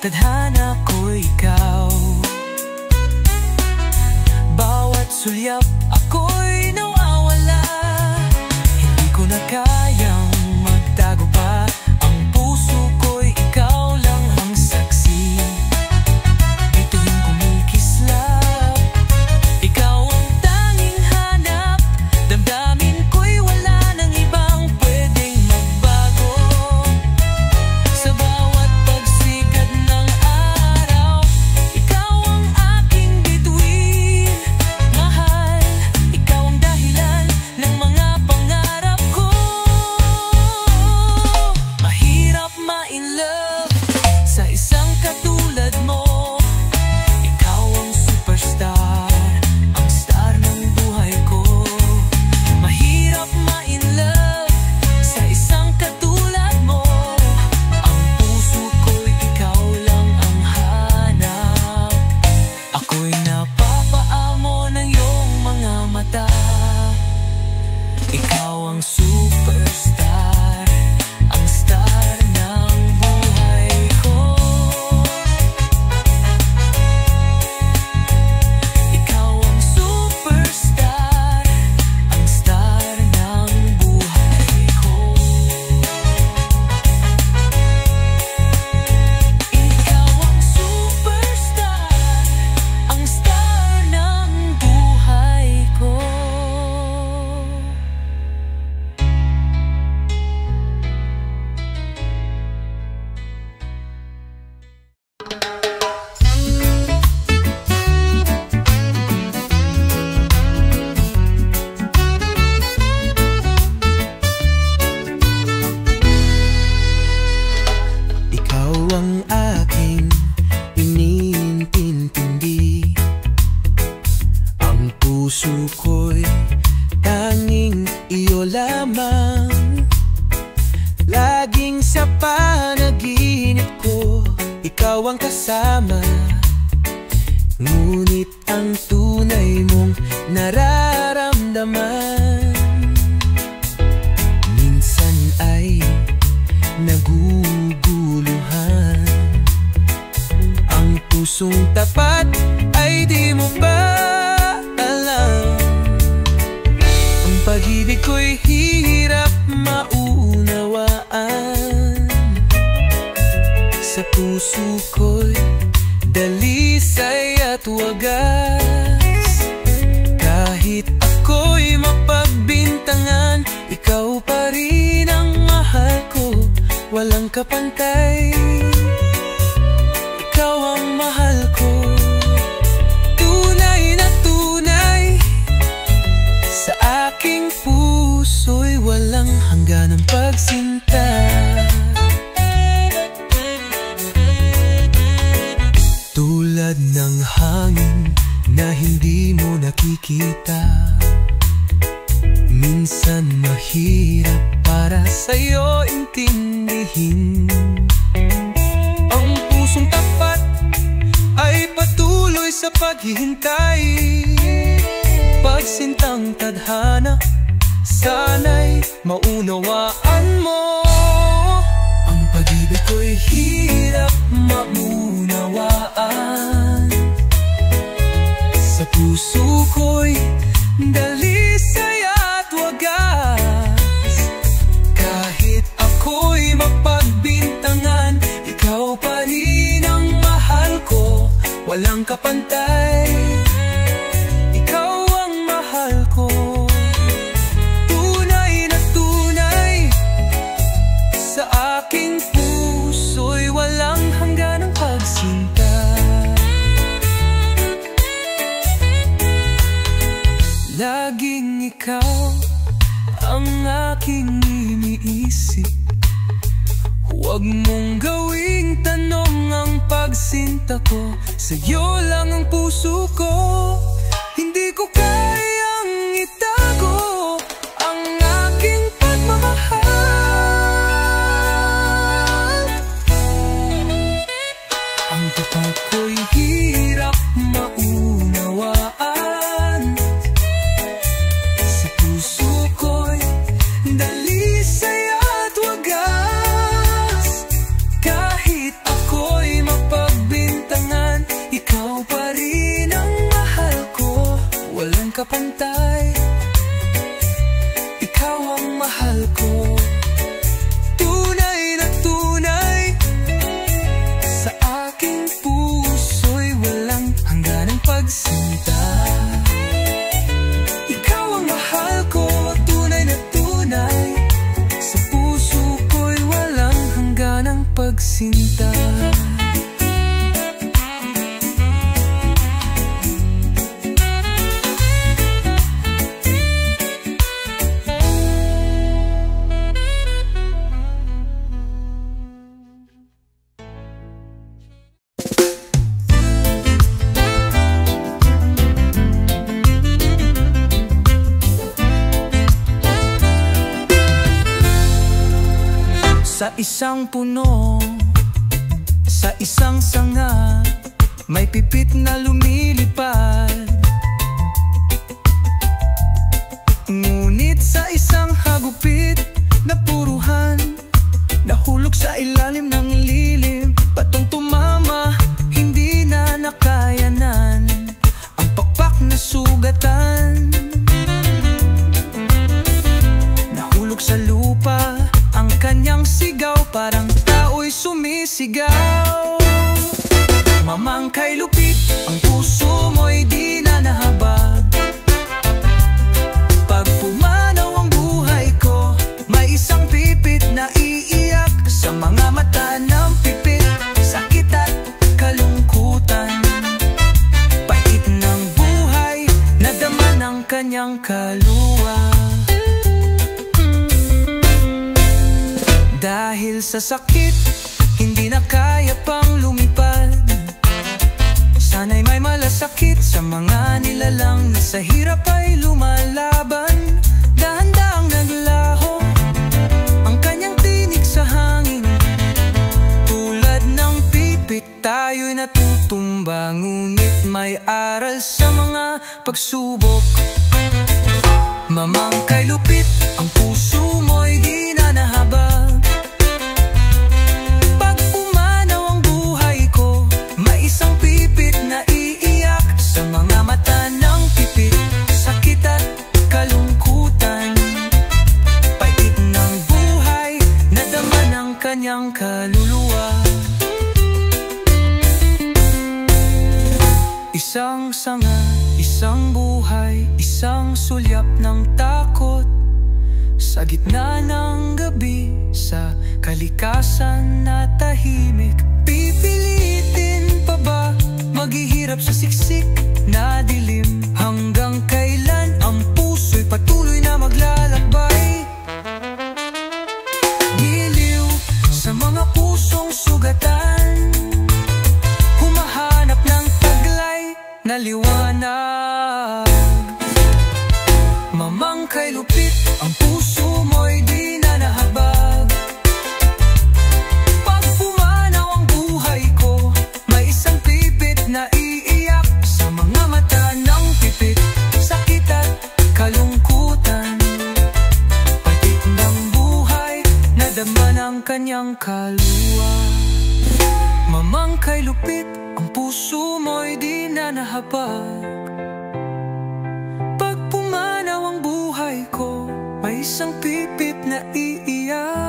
tadhana ko ikaw. Bawat sulyap ako'y nawawala. Hindi ko na kayang magtago pa. Ang puso ko'y ikaw lang ang saksi. Bituin kumikislap, ikaw ang tanging hanap. Damdamin ko'y wala nang ibang pwedeng magbago. Sa bawat pagsikat ng araw, ikaw ang aking bituin. Mahal, ikaw ang dahilan ng mga pangarap ko. Mahirap ma-in love sa isang katulad mo. Ikaw ang superstar, ang star ng buhay ko. Mahirap ma-in love sa isang katulad mo. Ang puso ko'y ikaw lang ang hanap. Ako'y napapaamo ng iyong mga mata. Ikaw ang superstar, ang star ng buhay ko. Ikaw ang superstar, ang star ng buhay ko. Ikaw ang superstar, ang star ng buhay ko. Ikaw ang aking iniintindi. Ang puso ko'y tanging iyo lamang. Laging sa panaginip ko, ikaw ang kasama. Ngunit ang tunay mong nararamdaman minsan ay naguguluhan. Ang pusong tapat ay di mo ba alam? Ang pag-ibig ko'y hirap maunawaan. Sa puso ko'y dalisay at wagas. Kahit ako'y mapagbintangan, ikaw pa rin ang mahal ko. Walang kapantay, ikaw ang mahal ko. Tunay na tunay, sa aking puso'y walang hangganang pagsinta. Tulad ng hangin na hindi mo nakikita, minsan mahirap para sa'yo intindihin. Ang pusong tapat ay patuloy sa paghihintay. Pagsintang tadhana, sana'y maunawaan mo. Ang pag-ibig ko'y hirap maunawaan. Sa puso ko'y dalisay at wagas. Kahit ako'y mapagbintangan, ikaw pa rin ang mahal ko. Walang kapantay, ikaw ang mahal ko. Tunay na tunay, sa aking puso'y walang hangganang pagsinta. Laging ikaw ang aking iniisip. Huwag mong gawing tanong ang pagsinta ko. Sa'yo lang ang puso ko. Hindi ko kayang itago ang aking pagmamahal. Ang tapat ko'y hirap maunawaan. Sa puso ko'y dalisay at wagas. Kahit ako'y mapa Sa isang puno, sa isang sanga, may pipit na lumilipad. Ngunit sa isang hagupit na puruhan, nahulog sa ilalim ng lilim. Batong tumama, hindi na nakayanan ang pakpak na sugatan. Nahulog sa lupa ang kanyang sigaw, parang tao'y sumisigaw. Mamangkay lupit, ang puso mo'y di na nahabag. Pag pumanaw ang buhay ko, may isang pipit na iiyak. Sa mga mata ng pipit, sakit at kalungkutan. Pait ng buhay, nadama ng kanyang kaluwa. Dahil sa sakit, hindi na kaya pang lumipad. Sana'y may malasakit sa mga nilalang na sa hirap ay lumalaban. Dahan-dahang naglaho ang kanyang tinig sa hangin. Tulad ng pipit, tayo'y natutumba, ngunit may aral sa mga pagsubok. Mamangkay lupit, ang puso mo'y di na nahabag. Pag pumanaw ang buhay ko, may isang pipit na iiyak. Sa mga mata ng pipit, sakit at kalungkutan. Pait ng buhay, nadama ng kanyang kaluluwa. Isang sanga, isang buhay, isang sulyap ng takot. Sa gitna ng gabi, sa kalikasan na tahimik, pipilitin pa ba maghihirap sa siksik na dilim? Hanggang kailan ang puso'y patuloy na maglalakbay? Giliw sa mga pusong sugatan, humahanap ng taglay na liwanag. Mamangkay lupit, ang puso mo'y di na nahabag. Pag pumanaw ang buhay ko, may isang pipit na iiyak. Sa mga mata ng pipit, sakit at kalungkutan. Pait ng buhay, nadama ng kanyang kaluwa. Mamangkay lupit, ang puso mo'y di na nahabag. Pag pumanaw ang buhay ko, may isang pipit na iiyak.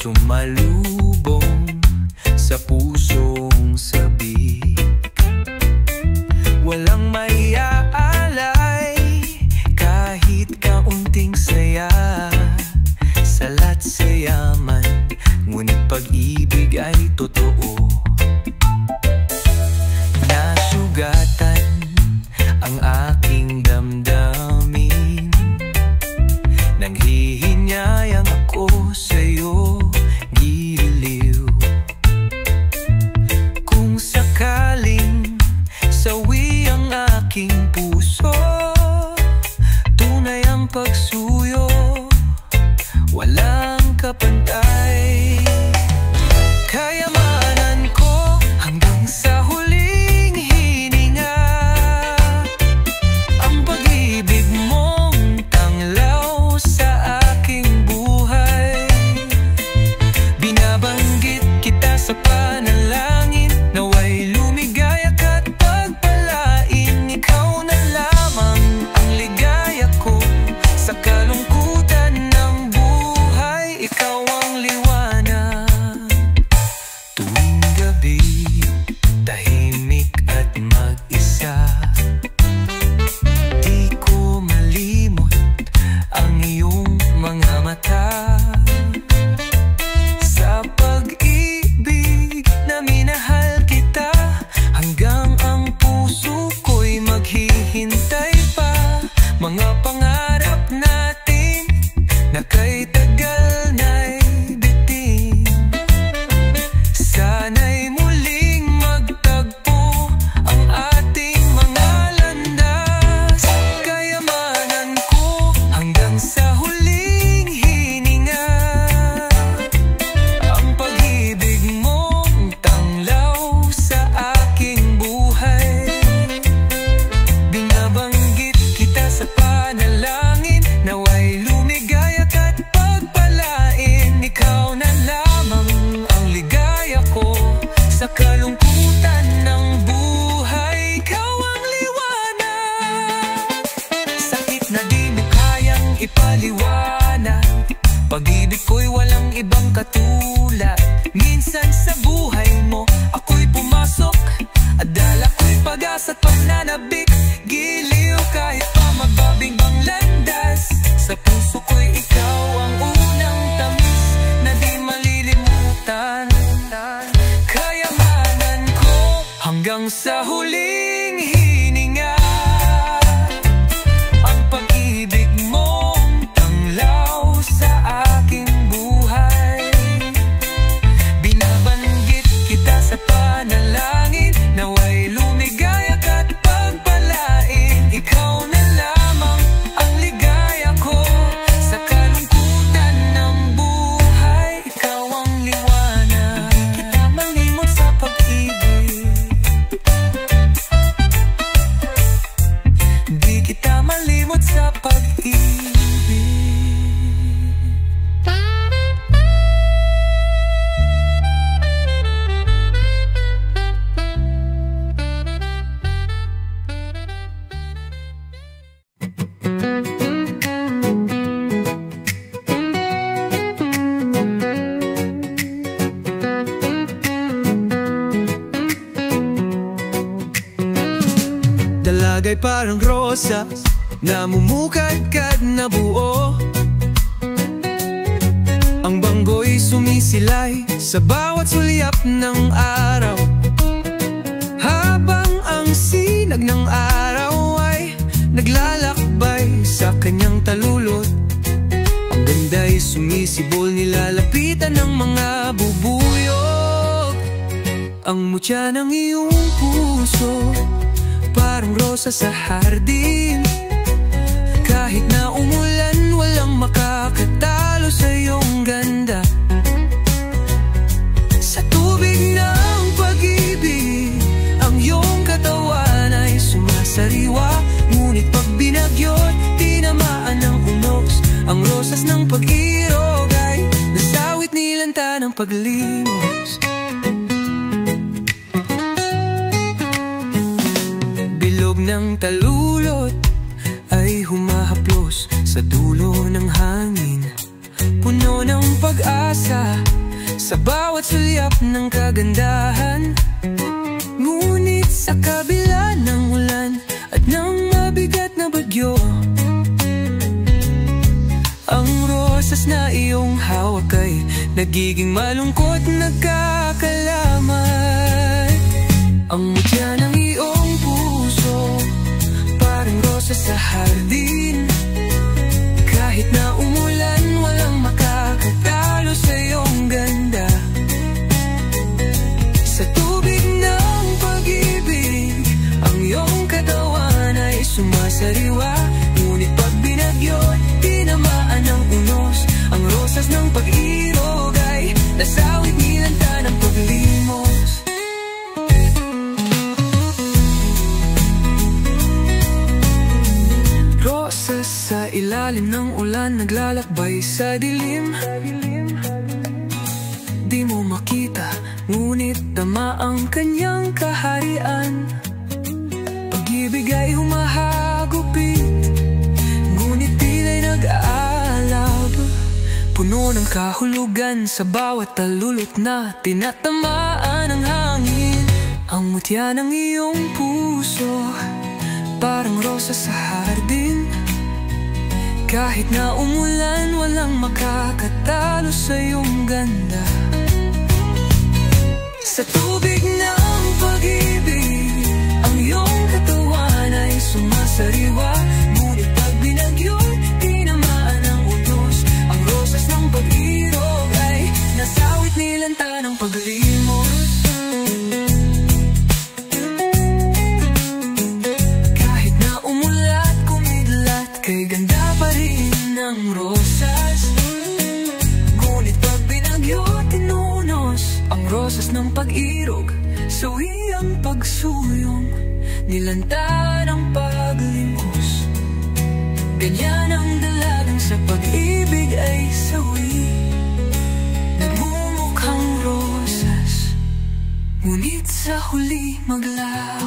Sumalubong sa pusong sabik, walang maiaalay kahit kaunting saya. Salat sa yaman, ngunit pag-ibig ay totoo. Nasugatan ang aking damdamin, nanghihinyayang ako sa'yo. Giliw kung sakaling sawi ang aking puso, tunay ang pagsuyo, walang kapantay. Kayamanan ko hanggang sa huling hininga, ang pag-ibig mong tanglaw sa aking buhay. Binabanggit kita sa panalangin, naway lumigaya ka't pagpalain. Ikaw na lamang ang ligaya ko. pag-ibig ko'y walang ibang katulad. Minsan sa buhay mo ako'y pumasok at dala ko'y pag-asa at pananabik. Giliw kahit pa mababigbang landas, sa puso ko'y ikaw ang unang tamis na di malilimutan. Kayamanan ko hanggang sa huling hininga, ang pag-ibig mong tanglaw sa aking buhay. Binabanggit kita sa panalangin, naway lumigaya ka't pagpalain. Ikaw na lamang ang ligaya ko sa kalungkutan ng buhay. Ikaw ang liwanag, di kita malimot sa pag-ibig. Di kita malimot sa pag-ibig. Dalagay parang rosa, namumukadkad na buo. Ang banggo'y sumisilay sa bawat sulyap ng araw, habang ang sinag ng araw ay naglalakbay sa kanyang talulot. Ang ganda'y sumisibol, nilalapitan ng mga bubuyog. Ang mutya ng iyong puso parang rosa sa hardin. Kahit na umulan, walang makakatalo sa iyong ganda. Sa tubig ng pag-ibig, ang iyong katawan ay sumasariwa. Ngunit pag binagyo't tinamaan ng unos, ang rosas ng pag-irog ay nasawit nilanta ng paglimos. Bilog ng talulot ay humahaplos sa dulo ng hangin, puno ng pag-asa sa bawat sulyap ng kagandahan. Ngunit sa kabila ng ulan at ng mabigat na bagyo, ang rosas na iyong hawak ay nagiging malungkot, nagkakalamat. Ang mutya ng iyong puso parang rosas sa hardin. Kahit na umulan, walang makakatalo sa iyong ganda. Sa tubig ng pag-ibig, ang iyong katawan ay sumasariwa. Ngunit pag binagyo't tinamaan ng unos, ang rosas ng pag-irog ay nasawit nilanta ng paglimos. Rosas sa ilalim ng ulan, naglalakbay sa dilim. Di mo makita, ngunit tama ang kanyang kaharian. Pag-ibig ay humahagupit, ngunit tila'y nag-aalab. Puno ng kahulugan sa bawat talulot na tinatamaan ng hangin. Ang mutya ng iyong puso parang rosas sa hardin. Kahit na umulan, walang makakatalo sa iyong ganda. Sa tubig ng pag-ibig, ang iyong katawan ay sumasariwa. Ngunit pag binagyo't tinamaan ng unos, ang rosas ng pag-irog ay nasawit nilanta ng paglimos. Kahit na umulat, kumidlat, kay ganda pa rin ng rosas. Ngunit pag binagyo't tinunos, ang rosas ng pag-irog, sawi ang pagsuyong, nilanta ng paglimos. Ganyan ang dalagang sa pag-ibig ay sawi, nagmumukhang rosas, ngunit sa huli maglaho.